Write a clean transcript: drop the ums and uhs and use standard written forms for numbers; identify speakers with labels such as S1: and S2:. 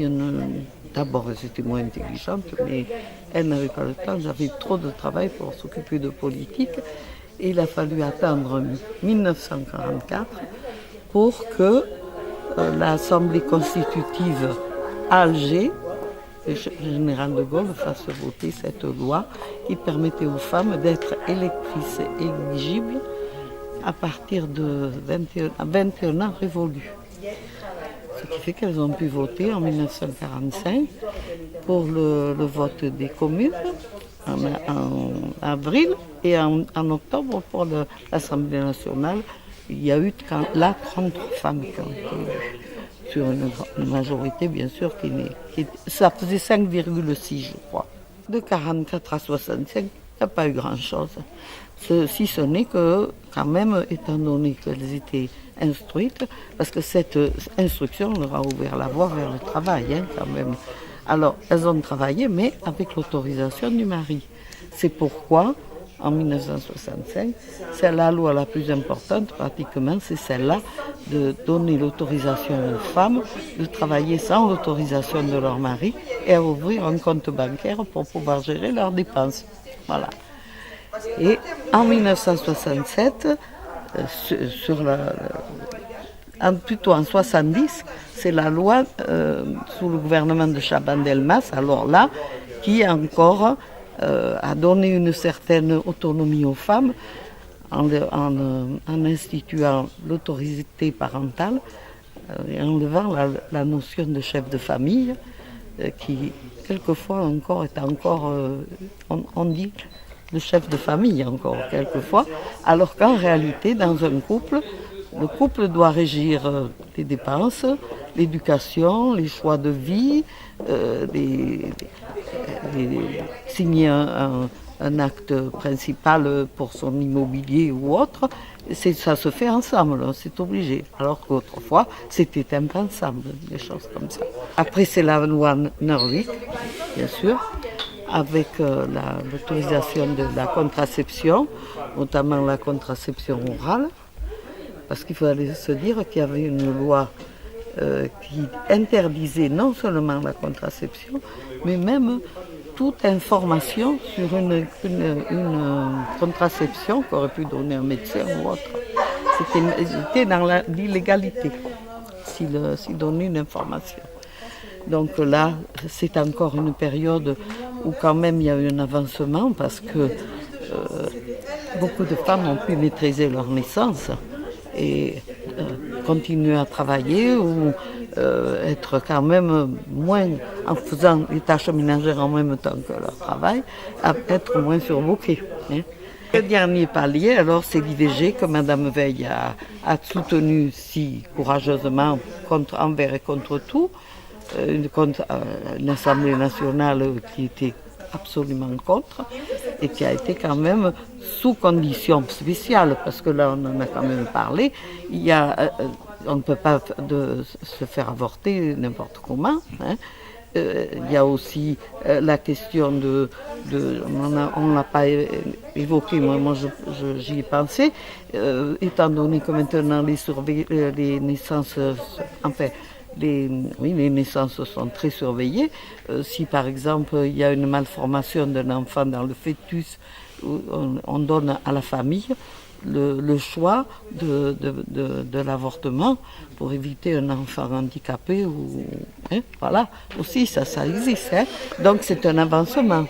S1: fille, d'abord elle était moins intelligente, mais elle n'avait pas le temps, j'avais trop de travail pour s'occuper de politique. Et il a fallu attendre 1944 pour que l'Assemblée constitutive à Alger, le général de Gaulle, fasse voter cette loi qui permettait aux femmes d'être électrices éligibles à partir de 21 ans révolus. Ce qui fait qu'elles ont pu voter en 1945 pour le vote des communes en avril et en octobre pour l'Assemblée nationale. Il y a eu là 33 femmes qui ont été élues, sur une majorité bien sûr ça faisait 5,6 je crois. De 44 à 65, il n'y a pas eu grand-chose. Si ce n'est que, quand même, étant donné qu'elles étaient instruites, parce que cette instruction leur a ouvert la voie vers le travail, quand même. Alors, elles ont travaillé, mais avec l'autorisation du mari. C'est pourquoi, en 1965, c'est la loi la plus importante, pratiquement, c'est celle-là, de donner l'autorisation aux femmes de travailler sans l'autorisation de leur mari et à ouvrir un compte bancaire pour pouvoir gérer leurs dépenses. Voilà. Et en 1967, plutôt en 70, c'est la loi sous le gouvernement de Chaban-Delmas, alors là, qui encore a donné une certaine autonomie aux femmes en instituant l'autorité parentale et en enlevant la notion de chef de famille qui, quelquefois encore, est encore, on dit, le chef de famille encore quelquefois, alors qu'en réalité, dans un couple, le couple doit régir les dépenses, l'éducation, les choix de vie, signer un acte principal pour son immobilier ou autre. Ça se fait ensemble, c'est obligé. Alors qu'autrefois, c'était impensable, des choses comme ça. Après, c'est la loi Norwick, bien sûr, avec l'autorisation de la contraception, notamment la contraception orale, parce qu'il fallait se dire qu'il y avait une loi qui interdisait non seulement la contraception, mais même toute information sur une contraception qu'aurait pu donner un médecin ou autre. C'était dans l'illégalité s'il donnait une information. Donc là, c'est encore une période où quand même il y a eu un avancement parce que beaucoup de femmes ont pu maîtriser leur naissance et continuer à travailler ou être quand même moins, en faisant les tâches ménagères en même temps que leur travail, à être moins surbookées. Le dernier palier, alors, c'est l'IVG que Mme Veil a soutenu si courageusement envers et contre tout. Une Assemblée nationale qui était absolument contre et qui a été quand même sous conditions spéciales, parce que là on en a quand même parlé, on ne peut pas se faire avorter n'importe comment. Il y a aussi la question on ne l'a pas évoqué, moi j'y ai pensé, étant donné que maintenant les naissances, les naissances sont très surveillées. Si par exemple il y a une malformation d'un enfant dans le fœtus, on donne à la famille le choix de l'avortement pour éviter un enfant handicapé. Voilà, aussi ça existe. Donc c'est un avancement.